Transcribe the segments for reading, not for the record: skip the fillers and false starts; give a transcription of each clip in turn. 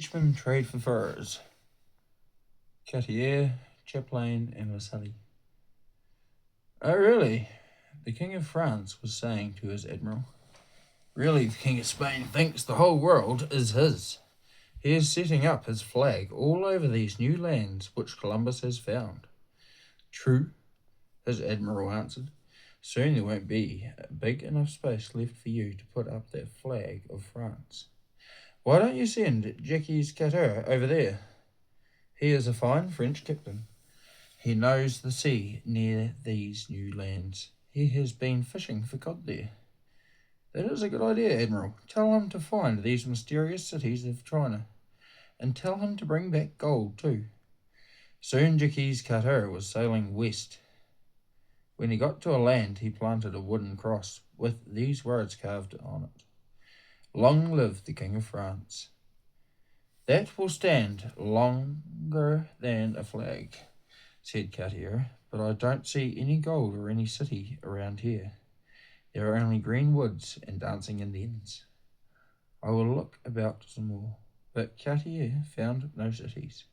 Frenchmen trade for furs. Cartier, Champlain and La Salle. Oh, really? The King of France was saying to his admiral. Really, the King of Spain thinks the whole world is his. He is setting up his flag all over these new lands which Columbus has found. True, his admiral answered. Soon there won't be a big enough space left for you to put up that flag of France. Why don't you send Jacques Cartier over there? He is a fine French captain. He knows the sea near these new lands. He has been fishing for cod there. That is a good idea, Admiral. Tell him to find these mysterious cities of China, and tell him to bring back gold too. Soon Jacques Cartier was sailing west. When he got to a land, he planted a wooden cross with these words carved on it. Long live the King of France. That will stand longer than a flag, said Cartier, but I don't see any gold or any city around here. There are only green woods and dancing Indians. I will look about some more. But Cartier found no cities.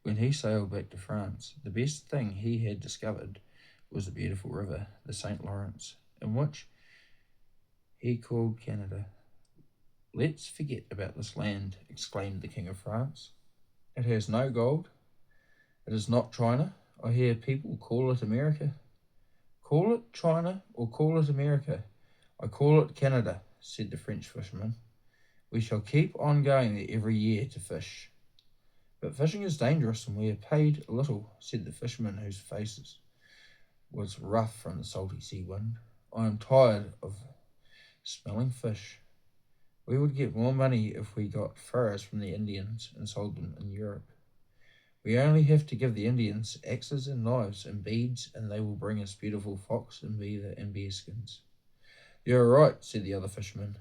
When he sailed back to France, the best thing he had discovered was the beautiful river, the St. Lawrence, in which he called Canada. Let's forget about this land, exclaimed the King of France. It has no gold. It is not China. I hear people call it America. Call it China or call it America. I call it Canada, said the French fisherman. We shall keep on going there every year to fish. But fishing is dangerous and we are paid little, said the fisherman whose face was rough from the salty sea wind. I am tired of smelling fish. We would get more money if we got furs from the Indians and sold them in Europe. We only have to give the Indians axes and knives and beads, and they will bring us beautiful fox and beaver and bear skins. You are right, said the other fishermen,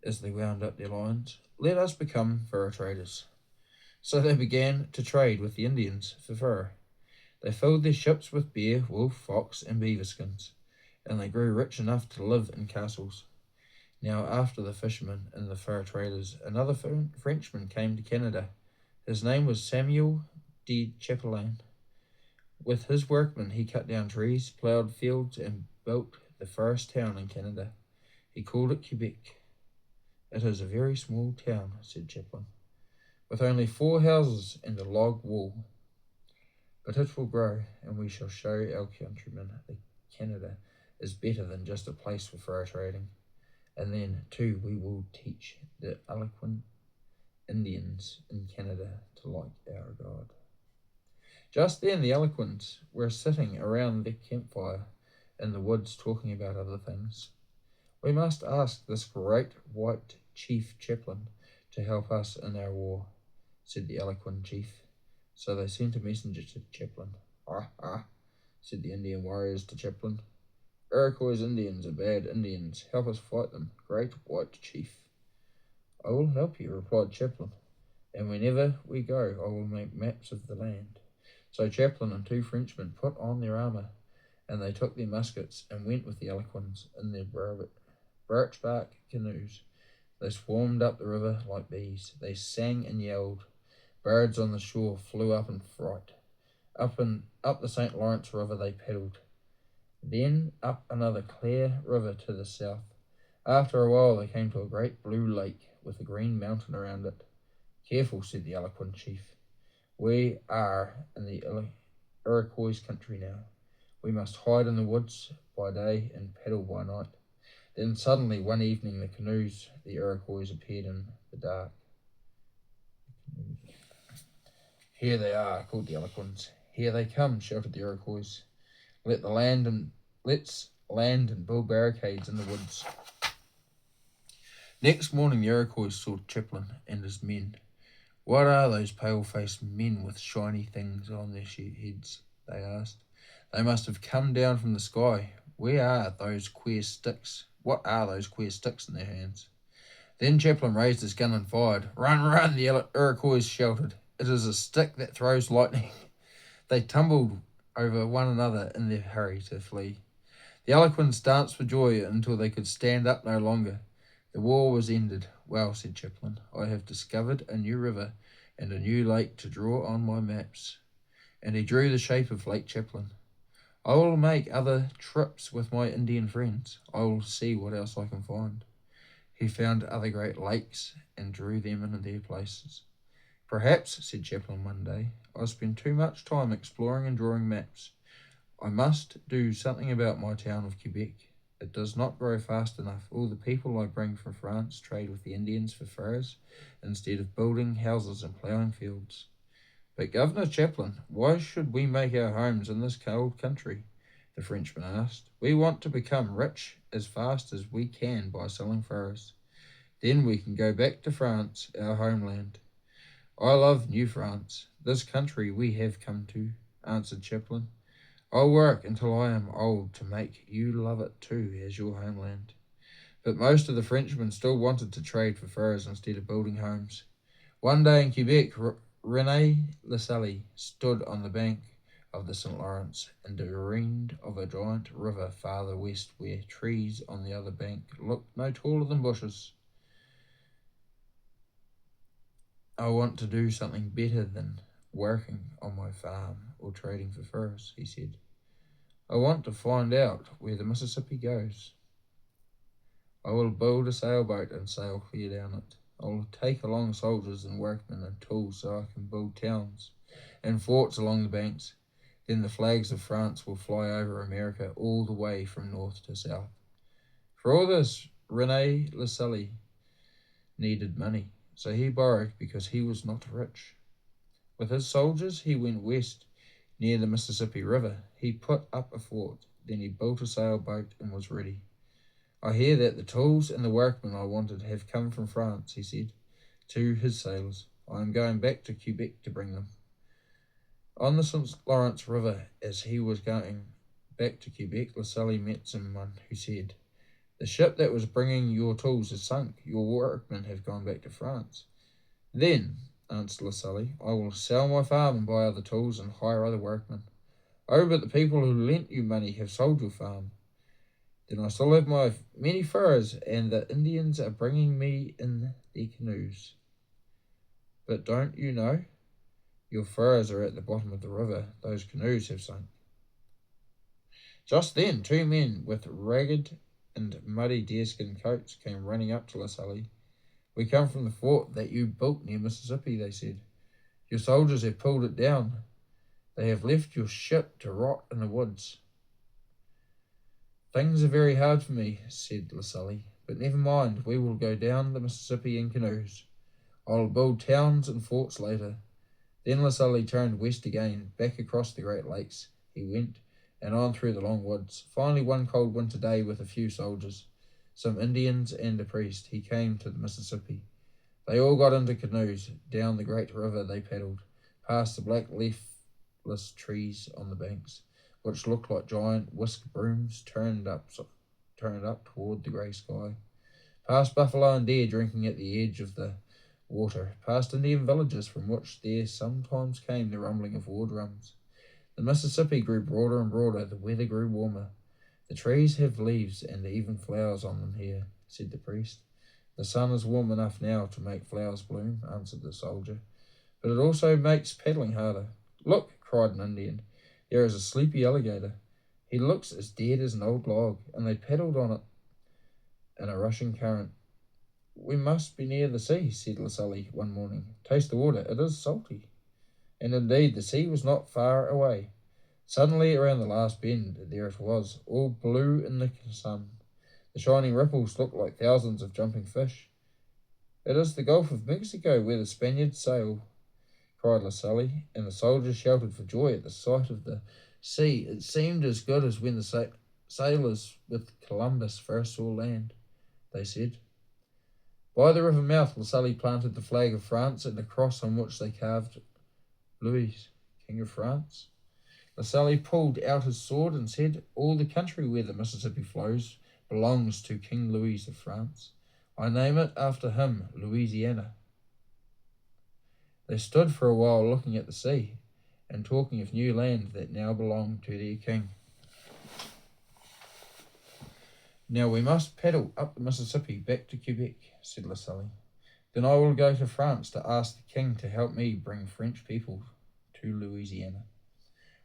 as they wound up their lines. Let us become fur traders. So they began to trade with the Indians for fur. They filled their ships with bear, wolf, fox, and beaver skins, and they grew rich enough to live in castles. Now, after the fishermen and the fur traders, another Frenchman came to Canada. His name was Samuel de Champlain. With his workmen, he cut down trees, ploughed fields, and built the first town in Canada. He called it Quebec. It is a very small town, said Champlain, with only 4 houses and a log wall. But it will grow, and we shall show our countrymen that Canada is better than just a place for fur trading. And then, too, we will teach the eloquent Indians in Canada to like our God. Just then the Eloquents were sitting around the campfire in the woods talking about other things. We must ask this great white chief Champlain to help us in our war, said the eloquent chief. So they sent a messenger to Champlain. Ah, ah, said the Indian warriors to Champlain. Iroquois Indians are bad Indians. Help us fight them, great white chief. I will help you, replied Champlain, and whenever we go I will make maps of the land. So Champlain and 2 Frenchmen put on their armour, and they took their muskets and went with the Eloquents in their birch bark canoes. They swarmed up the river like bees. They sang and yelled. Birds on the shore flew up in fright. Up the St. Lawrence River they paddled. Then up another clear river to the south. After a while they came to a great blue lake with a green mountain around it. Careful, said the eloquent chief. We are in the Iroquois country now. We must hide in the woods by day and paddle by night. Then suddenly one evening the canoes, the Iroquois, appeared in the dark. Here they are, called the eloquents. Here they come, shouted the Iroquois. Let's land and build barricades in the woods. Next morning the Iroquois saw Champlain and his men. What are those pale-faced men with shiny things on their heads? They asked. They must have come down from the sky. What are those queer sticks in their hands? Then Champlain raised his gun and fired. Run, run, the Iroquois shouted. It is a stick that throws lightning. They tumbled over one another in their hurry to flee. The Eloquents danced for joy until they could stand up no longer. The war was ended. Well, said Champlain, I have discovered a new river and a new lake to draw on my maps. And he drew the shape of Lake Champlain. I will make other trips with my Indian friends. I will see what else I can find. He found other great lakes and drew them in their places. Perhaps, said Champlain one day, I spend too much time exploring and drawing maps. I must do something about my town of Quebec. It does not grow fast enough. All the people I bring from France trade with the Indians for furs instead of building houses and ploughing fields. But Governor Champlain, why should we make our homes in this cold country? The Frenchman asked. We want to become rich as fast as we can by selling furs. Then we can go back to France, our homeland. I love New France, this country we have come to, answered Champlain. I'll work until I am old to make you love it too as your homeland. But most of the Frenchmen still wanted to trade for furs instead of building homes. One day in Quebec, René La Salle stood on the bank of the St. Lawrence and dreamed of a giant river farther west where trees on the other bank looked no taller than bushes. I want to do something better than working on my farm or trading for furs, he said. I want to find out where the Mississippi goes. I will build a sailboat and sail clear down it. I will take along soldiers and workmen and tools so I can build towns and forts along the banks. Then the flags of France will fly over America all the way from north to south. For all this, René La Salle needed money, so he borrowed because he was not rich. With his soldiers, he went west near the Mississippi River. He put up a fort, then he built a sailboat and was ready. I hear that the tools and the workmen I wanted have come from France, he said to his sailors. I am going back to Quebec to bring them. On the St. Lawrence River, as he was going back to Quebec, La Salle met someone who said, The ship that was bringing your tools has sunk. Your workmen have gone back to France. Then, answered La Salle, I will sell my farm and buy other tools and hire other workmen. Oh, but the people who lent you money have sold your farm. Then I still have my many furs, and the Indians are bringing me in their canoes. But don't you know? Your furs are at the bottom of the river. Those canoes have sunk. Just then, two men with ragged and muddy deerskin coats came running up to La Salle. We come from the fort that you built near Mississippi, they said. Your soldiers have pulled it down. They have left your ship to rot in the woods. Things are very hard for me, said La Salle, but never mind, we will go down the Mississippi in canoes. I will build towns and forts later. Then La Salle turned west again, back across the Great Lakes. He went, and on through the long woods. Finally, one cold winter day with a few soldiers, some Indians and a priest, he came to the Mississippi. They all got into canoes. Down the great river they paddled, past the black leafless trees on the banks, which looked like giant whisk brooms turned up toward the grey sky, past buffalo and deer drinking at the edge of the water, past Indian villages from which there sometimes came the rumbling of war drums. The Mississippi grew broader and broader, the weather grew warmer. The trees have leaves and even flowers on them here, said the priest. The sun is warm enough now to make flowers bloom, answered the soldier, but it also makes paddling harder. Look, cried an Indian, there is a sleepy alligator. He looks as dead as an old log, and they paddled on it in a rushing current. We must be near the sea, said La Salle one morning. Taste the water, it is salty. And indeed, the sea was not far away. Suddenly, around the last bend, there it was, all blue in the sun. The shining ripples looked like thousands of jumping fish. It is the Gulf of Mexico where the Spaniards sail, cried La Salle, and the soldiers shouted for joy at the sight of the sea. It seemed as good as when the sailors with Columbus first saw land, they said. By the river mouth, La Salle planted the flag of France and a cross on which they carved Louis, King of France. La Salle pulled out his sword and said, All the country where the Mississippi flows belongs to King Louis of France. I name it after him, Louisiana. They stood for a while looking at the sea and talking of new land that now belonged to their king. Now we must paddle up the Mississippi back to Quebec, said La Salle. Then I will go to France to ask the king to help me bring French people to Louisiana.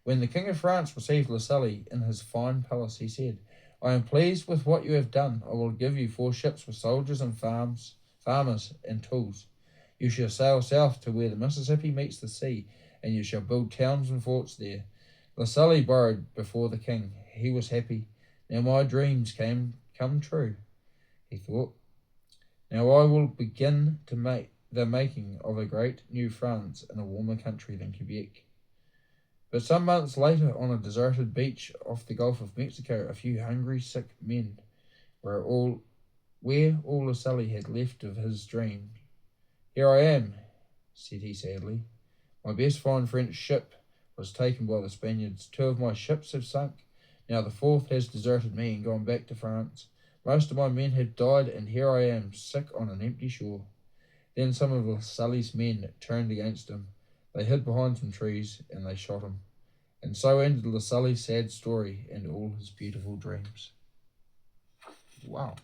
When the king of France received La Salle in his fine palace, he said, I am pleased with what you have done. I will give you 4 ships with soldiers and farmers and tools. You shall sail south to where the Mississippi meets the sea, and you shall build towns and forts there. La Salle bowed before the king. He was happy. Now my dreams come true, he thought. Now I will begin to make the making of a great new France in a warmer country than Quebec. But some months later, on a deserted beach off the Gulf of Mexico, a few hungry, sick men were where all La Salle had left of his dream. Here I am, said he sadly. My best fine French ship was taken by the Spaniards. 2 of my ships have sunk. Now the 4th has deserted me and gone back to France. Most of my men have died, and here I am, sick on an empty shore. Then some of La Salle's men turned against him. They hid behind some trees, and they shot him. And so ended La Salle's sad story and all his beautiful dreams. Wow.